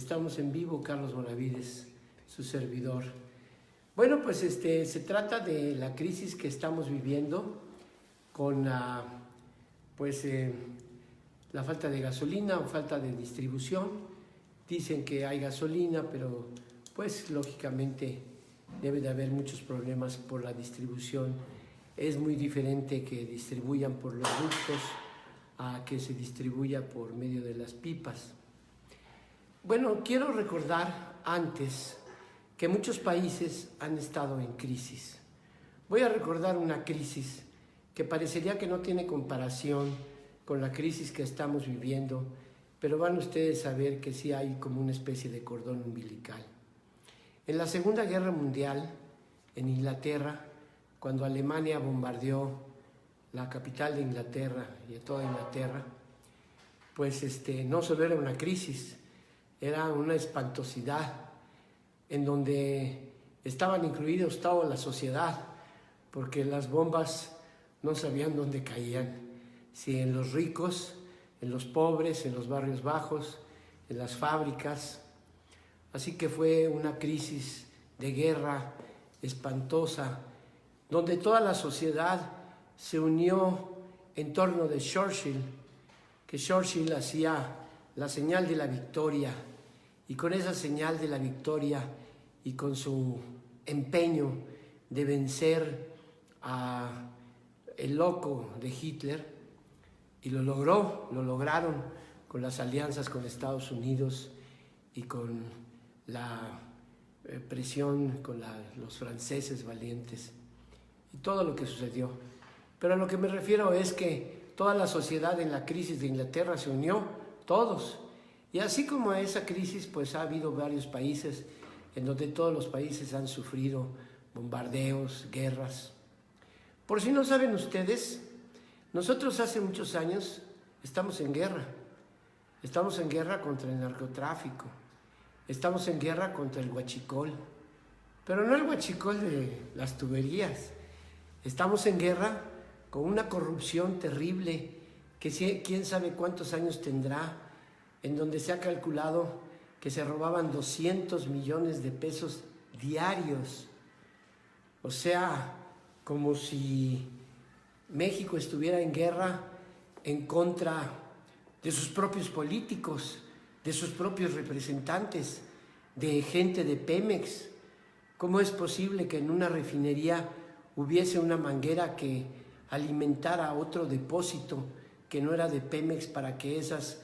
Estamos en vivo, Carlos Bonavides, su servidor. Bueno, pues se trata de la crisis que estamos viviendo con la falta de gasolina o falta de distribución. Dicen que hay gasolina, pero pues lógicamente debe de haber muchos problemas por la distribución. Es muy diferente que distribuyan por los ductos a que se distribuya por medio de las pipas. Bueno, quiero recordar antes que muchos países han estado en crisis. Voy a recordar una crisis que parecería que no tiene comparación con la crisis que estamos viviendo, pero van ustedes a ver que sí hay como una especie de cordón umbilical. En la Segunda Guerra Mundial, en Inglaterra, cuando Alemania bombardeó la capital de Inglaterra y toda Inglaterra, pues no solo era una crisis, era una espantosidad en donde estaban incluidos toda la sociedad, porque las bombas no sabían dónde caían, si en los ricos, en los pobres, en los barrios bajos, en las fábricas. Así que fue una crisis de guerra espantosa, donde toda la sociedad se unió en torno de Churchill, que Churchill hacía la señal de la victoria, y con esa señal de la victoria y con su empeño de vencer a el loco de Hitler, y lo lograron con las alianzas con Estados Unidos y con la presión con los franceses valientes y todo lo que sucedió. Pero a lo que me refiero es que toda la sociedad en la crisis de Inglaterra se unió, todos. Y así como esa crisis, pues ha habido varios países en donde todos los países han sufrido bombardeos, guerras. Por si no saben ustedes, nosotros hace muchos años estamos en guerra. Estamos en guerra contra el narcotráfico. Estamos en guerra contra el huachicol. Pero no el huachicol de las tuberías. Estamos en guerra con una corrupción terrible que quién sabe cuántos años tendrá, en donde se ha calculado que se robaban 200 millones de pesos diarios. O sea, como si México estuviera en guerra en contra de sus propios políticos, de sus propios representantes, de gente de Pemex. ¿Cómo es posible que en una refinería hubiese una manguera que alimentara otro depósito que no era de Pemex para que esas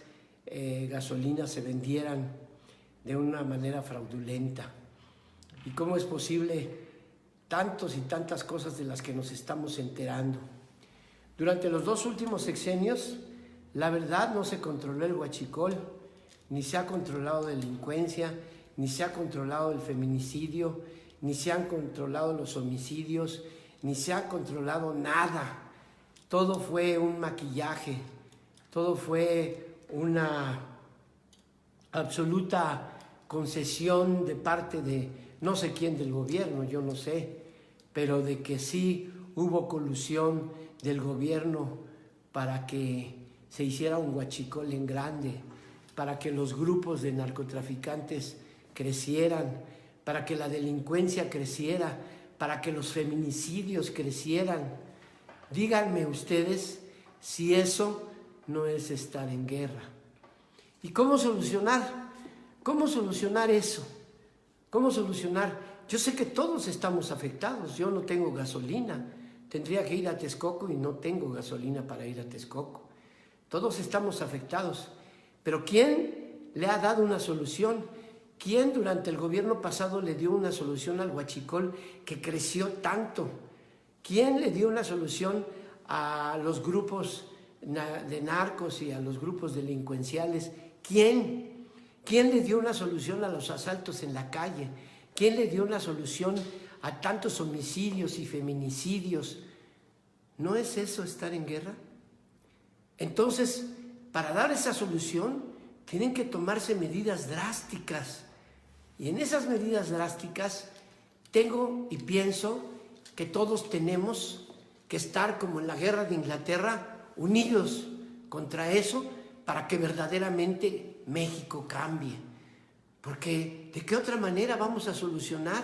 gasolinas se vendieran de una manera fraudulenta? ¿Y cómo es posible tantos y tantas cosas de las que nos estamos enterando? Durante los 2 últimos sexenios, la verdad, no se controló el huachicol, ni se ha controlado delincuencia, ni se ha controlado el feminicidio, ni se han controlado los homicidios, ni se ha controlado nada. Todo fue un maquillaje, todo fue una absoluta concesión de parte de no sé quién del gobierno, yo no sé, pero de que sí hubo colusión del gobierno para que se hiciera un huachicol en grande, para que los grupos de narcotraficantes crecieran, para que la delincuencia creciera, para que los feminicidios crecieran. Díganme ustedes si eso no es estar en guerra. ¿Y cómo solucionar? ¿Cómo solucionar eso? ¿Cómo solucionar? Yo sé que todos estamos afectados. Yo no tengo gasolina. Tendría que ir a Texcoco y no tengo gasolina para ir a Texcoco. Todos estamos afectados. Pero ¿quién le ha dado una solución? ¿Quién durante el gobierno pasado le dio una solución al huachicol que creció tanto? ¿Quién le dio una solución a los grupos de narcos y a los grupos delincuenciales? ¿Quién? ¿Quién le dio una solución a los asaltos en la calle? ¿Quién le dio una solución a tantos homicidios y feminicidios? ¿No es eso estar en guerra? Entonces, para dar esa solución, tienen que tomarse medidas drásticas. Y en esas medidas drásticas, tengo y pienso que todos tenemos que estar como en la guerra de Inglaterra, unidos contra eso, para que verdaderamente México cambie, Porque ¿de qué otra manera vamos a solucionar?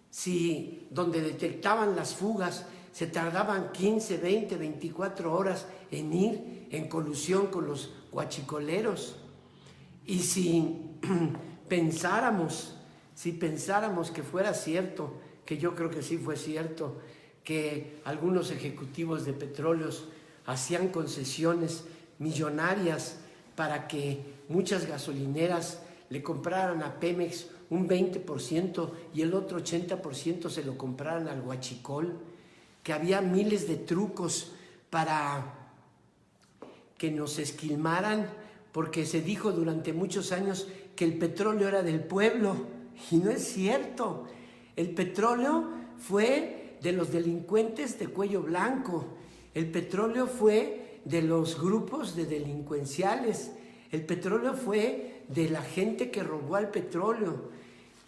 Si donde detectaban las fugas se tardaban 15, 20, 24 horas en ir en colusión con los guachicoleros. Y si pensáramos que fuera cierto, que yo creo que sí fue cierto, que algunos ejecutivos de petróleos hacían concesiones millonarias para que muchas gasolineras le compraran a Pemex un 20% y el otro 80% se lo compraran al huachicol, que había miles de trucos para que nos esquilmaran, porque se dijo durante muchos años que el petróleo era del pueblo, y no es cierto. El petróleo fue de los delincuentes de cuello blanco, el petróleo fue de los grupos de delincuenciales, el petróleo fue de la gente que robó al petróleo,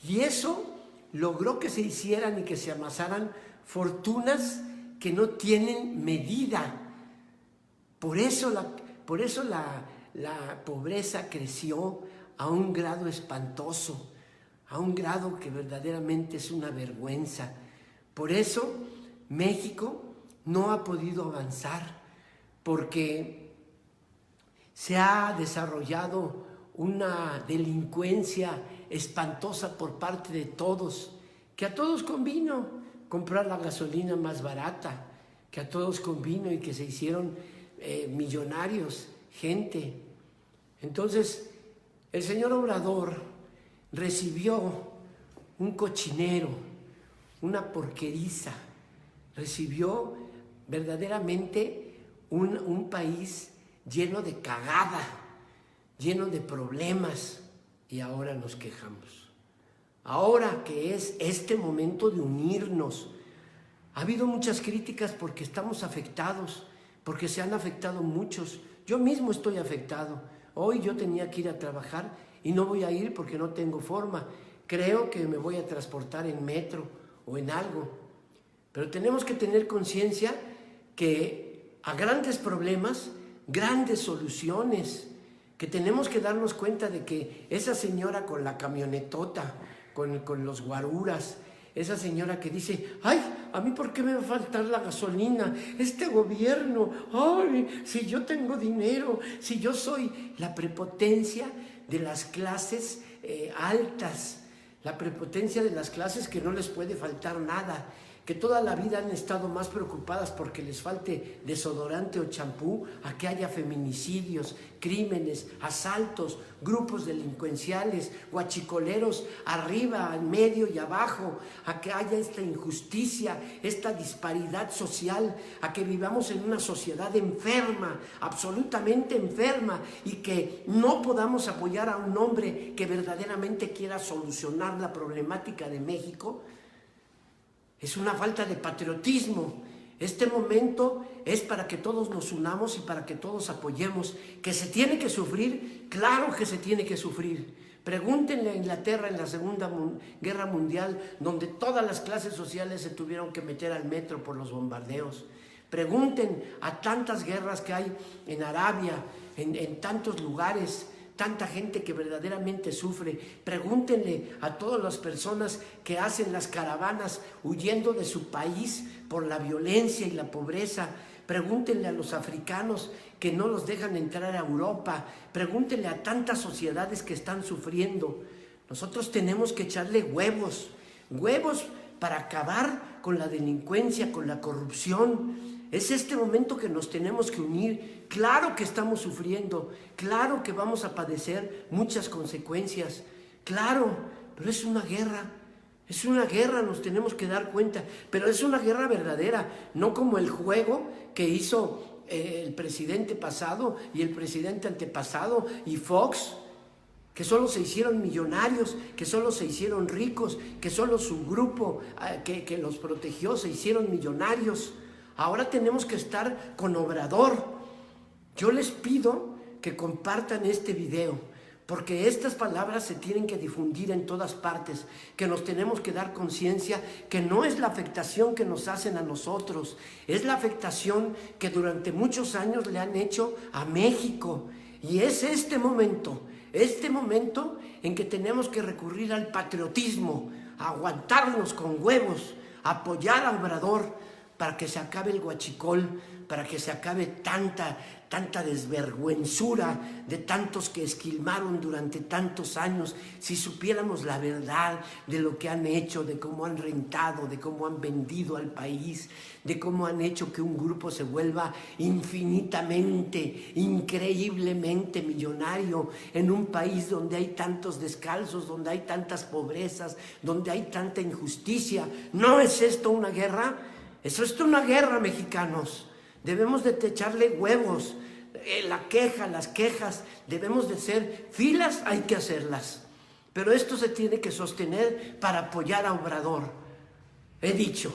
y eso logró que se hicieran y que se amasaran fortunas que no tienen medida. Por eso la pobreza creció a un grado espantoso, a un grado que verdaderamente es una vergüenza. Por eso México no ha podido avanzar, porque se ha desarrollado una delincuencia espantosa por parte de todos, que a todos convino comprar la gasolina más barata, que a todos convino y que se hicieron millonarios, gente. Entonces, el señor Obrador recibió un cochinero, una porqueriza, recibió verdaderamente un país lleno de cagada, lleno de problemas, y ahora nos quejamos. Ahora que es este momento de unirnos, ha habido muchas críticas porque estamos afectados, porque se han afectado muchos. Yo mismo estoy afectado. Hoy yo tenía que ir a trabajar y no voy a ir porque no tengo forma. Creo que me voy a transportar en metro o en algo. Pero tenemos que tener conciencia que a grandes problemas, grandes soluciones, que tenemos que darnos cuenta de que esa señora con la camionetota, con los guaruras, esa señora que dice, ay, a mí ¿por qué me va a faltar la gasolina? Este gobierno, ay, si yo tengo dinero, si yo soy la prepotencia de las clases altas, la prepotencia de las clases que no les puede faltar nada, que toda la vida han estado más preocupadas porque les falte desodorante o champú, a que haya feminicidios, crímenes, asaltos, grupos delincuenciales, guachicoleros arriba, al medio y abajo, a que haya esta injusticia, esta disparidad social, a que vivamos en una sociedad enferma, absolutamente enferma, y que no podamos apoyar a un hombre que verdaderamente quiera solucionar la problemática de México. Es una falta de patriotismo. Este momento es para que todos nos unamos y para que todos apoyemos. ¿Que se tiene que sufrir? Claro que se tiene que sufrir. Pregúntenle a Inglaterra en la Segunda Guerra Mundial, donde todas las clases sociales se tuvieron que meter al metro por los bombardeos. Pregunten a tantas guerras que hay en Arabia, en tantos lugares, tanta gente que verdaderamente sufre. Pregúntenle a todas las personas que hacen las caravanas huyendo de su país por la violencia y la pobreza. Pregúntenle a los africanos que no los dejan entrar a Europa. Pregúntenle a tantas sociedades que están sufriendo. Nosotros tenemos que echarle huevos para acabar con la delincuencia, con la corrupción. Es este momento que nos tenemos que unir. Claro que estamos sufriendo, claro que vamos a padecer muchas consecuencias, claro, pero es una guerra, nos tenemos que dar cuenta, pero es una guerra verdadera, no como el juego que hizo el presidente pasado y el presidente antepasado y Fox, que solo se hicieron millonarios, que solo se hicieron ricos, que solo su grupo que los protegió se hicieron millonarios. Ahora tenemos que estar con Obrador. Yo les pido que compartan este video, porque estas palabras se tienen que difundir en todas partes, que nos tenemos que dar conciencia que no es la afectación que nos hacen a nosotros, es la afectación que durante muchos años le han hecho a México. Y es este momento Este momento en que tenemos que recurrir al patriotismo, a aguantarnos con huevos, a apoyar a Obrador para que se acabe el huachicol, para que se acabe tanta desvergüenzura de tantos que esquilmaron durante tantos años. Si supiéramos la verdad de lo que han hecho, de cómo han rentado, de cómo han vendido al país, de cómo han hecho que un grupo se vuelva infinitamente, increíblemente millonario en un país donde hay tantos descalzos, donde hay tantas pobrezas, donde hay tanta injusticia. ¿No es esto una guerra? Eso es una guerra, mexicanos. Debemos de echarle huevos, las quejas, debemos de ser filas, hay que hacerlas. Pero esto se tiene que sostener para apoyar a Obrador. He dicho.